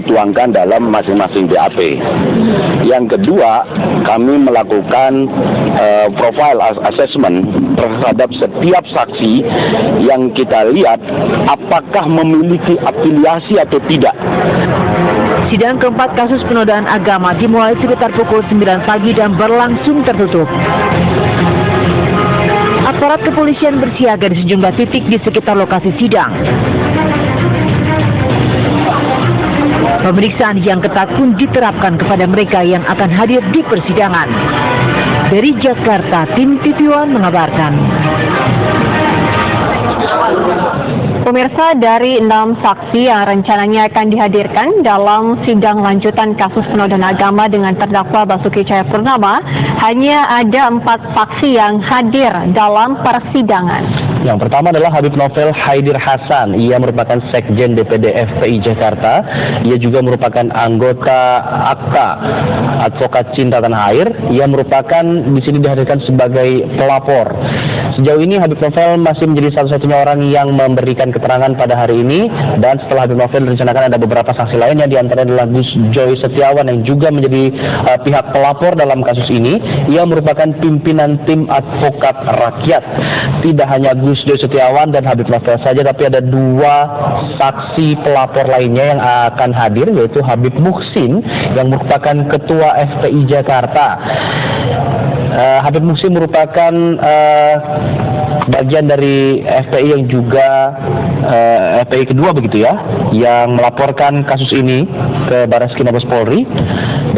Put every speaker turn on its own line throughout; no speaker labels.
tuangkan dalam masing-masing BAP. Yang kedua, kami melakukan profile assessment terhadap setiap saksi yang kita lihat apakah memiliki afiliasi atau tidak.
Sidang keempat kasus penodaan agama dimulai sekitar pukul 9 pagi dan berlangsung tertutup. Aparat kepolisian bersiaga di sejumlah titik di sekitar lokasi sidang. Pemeriksaan yang ketat pun diterapkan kepada mereka yang akan hadir di persidangan. Dari Jakarta, tim TV One mengabarkan.
Pemirsa, dari 6 saksi yang rencananya akan dihadirkan dalam sidang lanjutan kasus penodaan agama dengan terdakwa Basuki Cahayapurnama, hanya ada 4 saksi yang hadir dalam persidangan.
Yang pertama adalah Habib Novel Haidir Hasan. Ia merupakan Sekjen DPD FPI Jakarta. Ia juga merupakan anggota AKTA, Advokat Cinta Tanah Air. Ia merupakan di sini dihadirkan sebagai pelapor. Sejauh ini Habib Novel masih menjadi satu-satunya orang yang memberikan keterangan pada hari ini, dan setelah Habib Novel direncanakan ada beberapa saksi lainnya, di antara adalah Gus Joy Setiawan yang juga menjadi pihak pelapor dalam kasus ini. Ia merupakan pimpinan tim advokat rakyat. Tidak hanya Gus Joy Setiawan dan Habib Novel saja, tapi ada 2 saksi pelapor lainnya yang akan hadir, yaitu Habib Muhsin yang merupakan ketua FPI Jakarta. Habib Muhsin merupakan bagian dari FPI yang juga FPI kedua begitu ya, yang melaporkan kasus ini ke Barreskrim Mabes Polri.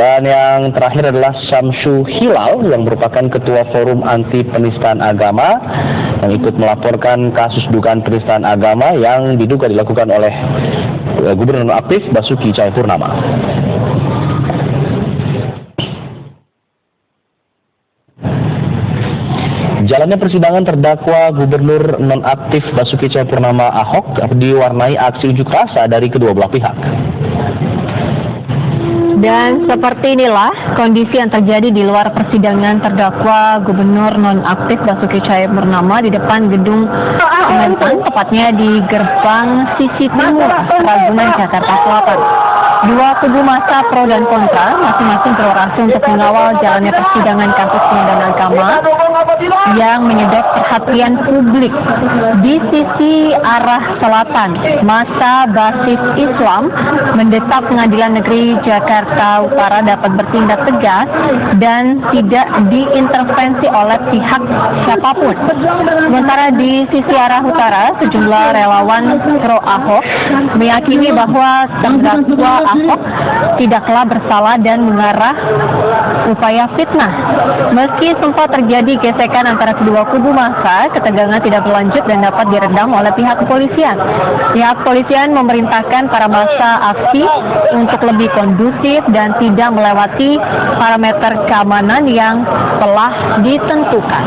Dan yang terakhir adalah Syamsu Hilal yang merupakan ketua Forum Anti Penistaan Agama yang ikut melaporkan kasus dugaan penistaan agama yang diduga dilakukan oleh Gubernur aktif Basuki Cahayapurnama. Jalannya persidangan terdakwa Gubernur nonaktif Basuki Cahayapurnama Ahok diwarnai aksi unjuk rasa dari kedua belah pihak.
Dan seperti inilah kondisi yang terjadi di luar persidangan terdakwa Gubernur nonaktif Basuki Cahayapurnama di depan gedung Kementan, tepatnya di gerbang sisi timur Ragunan, Jakarta Selatan. 2 kubu massa pro dan kontra masing-masing berorasi untuk mengawal jalannya persidangan kasus penodaan agama yang menyedot perhatian publik. Di sisi arah selatan, massa basis Islam mendesak Pengadilan Negeri Jakarta Utara dapat bertindak tegas dan tidak diintervensi oleh pihak siapapun. Sementara di sisi arah utara, sejumlah relawan pro Ahok meyakini bahwa terdakwa Ahok tidaklah bersalah dan mengarah upaya fitnah. Meski sempat terjadi gesekan antara kedua kubu massa, ketegangan tidak berlanjut dan dapat diredam oleh pihak kepolisian. Pihak kepolisian memerintahkan para massa aksi untuk lebih kondusif dan tidak melewati parameter keamanan yang telah ditentukan.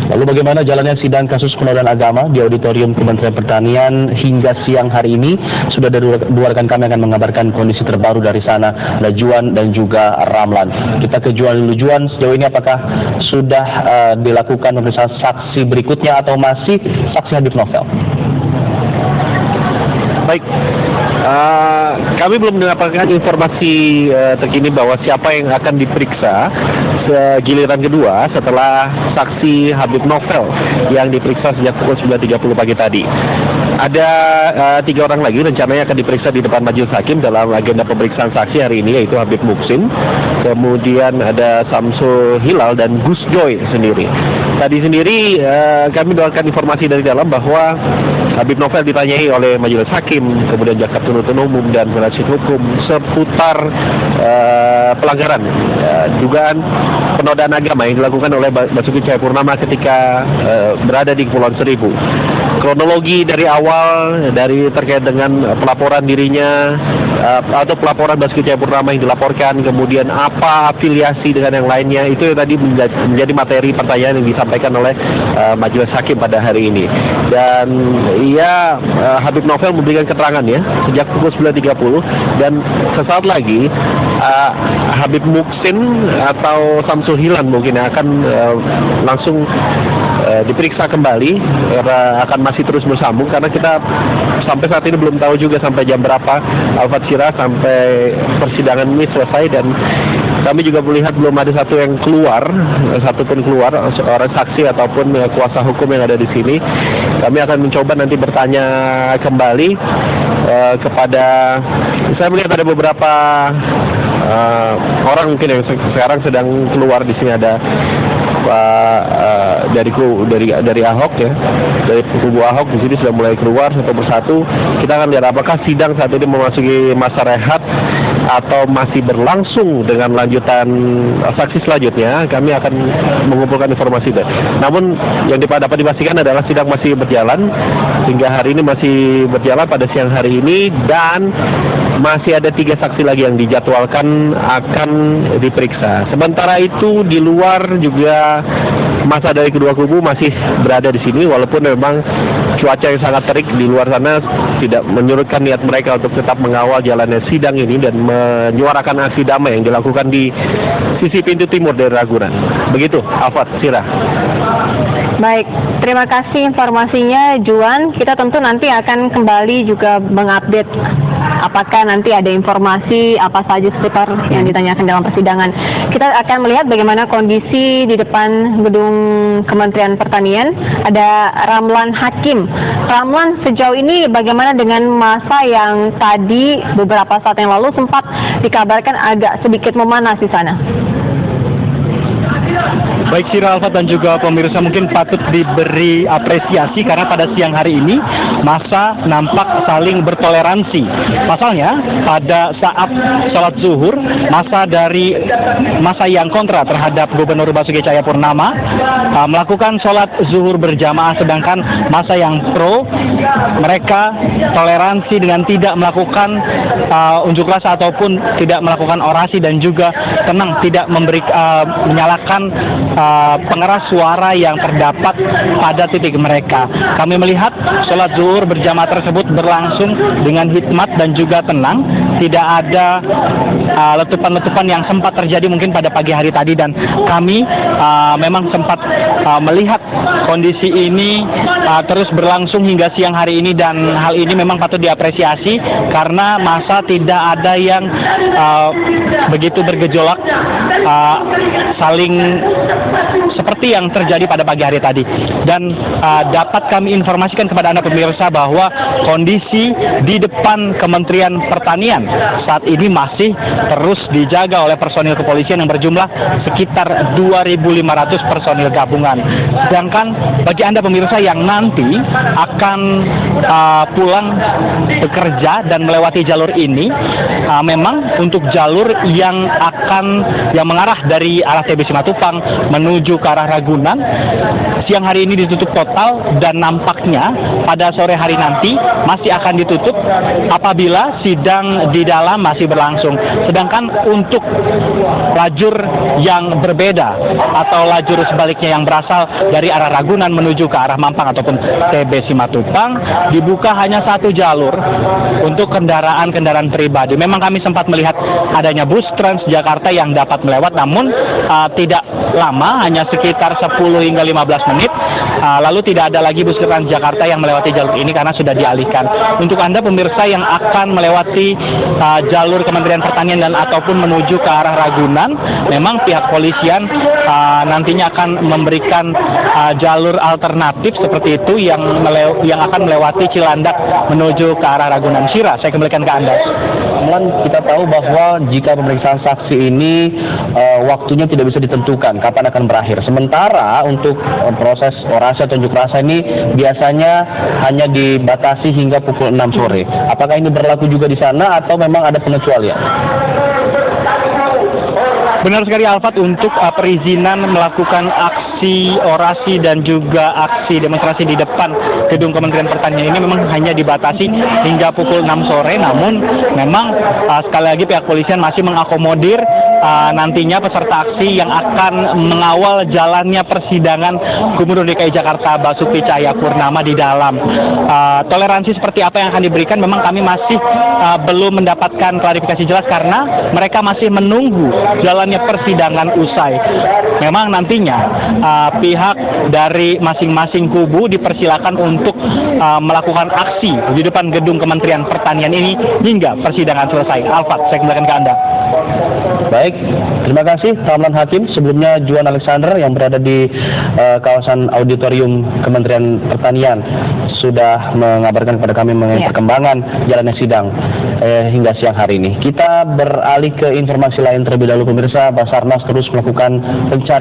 Lalu bagaimana jalannya sidang kasus penodaan agama di Auditorium Kementerian Pertanian hingga siang hari ini? Sudah ada 2 rekan kami akan mengabarkan kondisi terbaru dari sana, ada Juan dan juga Ramlan. Kita ke Juan dulu. Juan, sejauh ini apakah sudah dilakukan pemeriksaan saksi berikutnya atau masih saksi Habib Novel?
Baik, kami belum mendapatkan informasi terkini bahwa siapa yang akan diperiksa giliran kedua setelah saksi Habib Novel yang diperiksa sejak pukul 9.30 pagi tadi. Ada 3 orang lagi rencananya akan diperiksa di depan majelis hakim dalam agenda pemeriksaan saksi hari ini, yaitu Habib Muhsin, kemudian ada Syamsu Hilal dan Gus Joy sendiri. Tadi sendiri kami mendapatkan informasi dari dalam bahwa Habib Novel ditanyai oleh majelis hakim, kemudian jaksa penuntut umum dan penasihat hukum seputar pelanggaran dugaan penodaan agama yang dilakukan oleh Basuki Cahayapurnama ketika berada di Kepulauan Seribu. Kronologi dari awal, dari terkait dengan pelaporan dirinya atau pelaporan Basuki Cahayapurnama yang dilaporkan, kemudian apa afiliasi dengan yang lainnya, itu yang tadi menjadi materi pertanyaan yang disampaikan disampaikan oleh Majelis Hakim pada hari ini. Dan Habib Novel memberikan keterangan ya sejak pukul 9.30, dan sesaat lagi Habib Muksin atau Samsul Hilan mungkin akan langsung diperiksa kembali, akan masih terus bersambung karena kita sampai saat ini belum tahu juga sampai jam berapa Alfat Sira sampai persidangan ini selesai, dan kami juga melihat belum ada satupun keluar seorang saksi ataupun kuasa hukum yang ada di sini. Kami akan mencoba nanti bertanya kembali kepada, saya melihat ada beberapa orang mungkin yang sekarang sedang keluar di sini. Ada dari Ahok ya, dari kubu Ahok di sini sudah mulai keluar satu persatu. Kita akan lihat apakah sidang saat ini memasuki masa rehat atau masih berlangsung dengan lanjutan saksi selanjutnya. Kami akan mengumpulkan informasi itu. Namun yang dapat dipastikan adalah sidang masih berjalan hingga hari ini, masih berjalan pada siang hari ini, dan masih ada 3 saksi lagi yang dijadwalkan akan diperiksa. Sementara itu di luar juga masa dari kedua kubu masih berada di sini, walaupun memang cuaca yang sangat terik di luar sana tidak menyurutkan niat mereka untuk tetap mengawal jalannya sidang ini dan menyuarakan aksi damai yang dilakukan di sisi pintu timur dari Ragunan. Begitu, Alfat, Sira.
Baik, terima kasih informasinya Juan. Kita tentu nanti akan kembali juga mengupdate apakah nanti ada informasi apa saja seputar yang ditanyakan dalam persidangan. Kita akan melihat bagaimana kondisi di depan gedung Kementerian Pertanian. Ada Ramlan Hakim. Ramlan, sejauh ini bagaimana dengan masa yang tadi beberapa saat yang lalu sempat dikabarkan agak sedikit memanas di sana?
Baik Sira, Alfat, dan juga pemirsa, mungkin patut diberi apresiasi karena pada siang hari ini massa nampak saling bertoleransi. Pasalnya pada saat sholat zuhur, massa yang kontra terhadap Gubernur Basuki Cahayapurnama melakukan sholat zuhur berjamaah, sedangkan massa yang pro mereka toleransi dengan tidak melakukan unjuk rasa ataupun tidak melakukan orasi, dan juga tenang tidak menyalakan pengeras suara yang terdapat pada titik mereka. Kami melihat sholat zuhur berjamaah tersebut berlangsung dengan hikmat dan juga tenang. Tidak ada letupan-letupan yang sempat terjadi mungkin pada pagi hari tadi, dan kami memang sempat melihat kondisi ini terus berlangsung hingga siang hari ini, dan hal ini memang patut diapresiasi karena massa tidak ada yang begitu bergejolak saling seperti yang terjadi pada pagi hari tadi. Dan dapat kami informasikan kepada Anda pemirsa bahwa kondisi di depan Kementerian Pertanian saat ini masih terus dijaga oleh personil kepolisian yang berjumlah sekitar 2.500 personil gabungan. Sedangkan bagi Anda pemirsa yang nanti akan pulang bekerja dan melewati jalur ini, memang untuk jalur yang mengarah dari arah TB Simatupang menuju ke arah Ragunan siang hari ini ditutup total, dan nampaknya pada sore hari nanti masih akan ditutup apabila sidang di dalam masih berlangsung. Sedangkan untuk lajur yang berbeda atau lajur sebaliknya yang berasal dari arah Ragunan menuju ke arah Mampang ataupun TB Simatupang dibuka hanya satu jalur untuk kendaraan pribadi. Memang kami sempat melihat adanya bus Transjakarta yang dapat melewat, namun tidak lama, hanya sekitar 10 hingga 15 menit. Lalu tidak ada lagi bus Transjakarta yang melewati jalur ini karena sudah dialihkan. Untuk Anda pemirsa yang akan melewati jalur Kementerian Pertanian dan ataupun menuju ke arah Ragunan, memang pihak polisian nantinya akan memberikan jalur alternatif seperti itu yang akan melewati Cilandak menuju ke arah Ragunan. Sira, saya kembalikan ke Anda.
Kita tahu bahwa jika pemeriksaan saksi ini waktunya tidak bisa ditentukan kapan akan berakhir. Sementara untuk proses orasi atau unjuk rasa ini biasanya hanya dibatasi hingga pukul 6 sore. Apakah ini berlaku juga di sana atau memang ada pengecualian?
Benar sekali Alfat, untuk perizinan melakukan aksi orasi dan juga aksi demonstrasi di depan gedung Kementerian Pertanian ini memang hanya dibatasi hingga pukul 6 sore. Namun memang sekali lagi pihak polisian masih mengakomodir nantinya peserta aksi yang akan mengawal jalannya persidangan Gubernur DKI Jakarta Basuki Cahayapurnama di dalam. Toleransi seperti apa yang akan diberikan memang kami masih belum mendapatkan klarifikasi jelas karena mereka masih menunggu jalannya persidangan usai. Memang nantinya pihak dari masing-masing kubu dipersilakan untuk melakukan aksi di depan gedung Kementerian Pertanian ini hingga persidangan selesai. Alfat, saya kembalikan ke Anda.
Baik, terima kasih Tamlan Hakim. Sebelumnya Juan Alexander yang berada di kawasan auditorium Kementerian Pertanian sudah mengabarkan kepada kami mengenai perkembangan jalannya sidang hingga siang hari ini. Kita beralih ke informasi lain terlebih dahulu pemirsa. Basarnas terus melakukan pencarian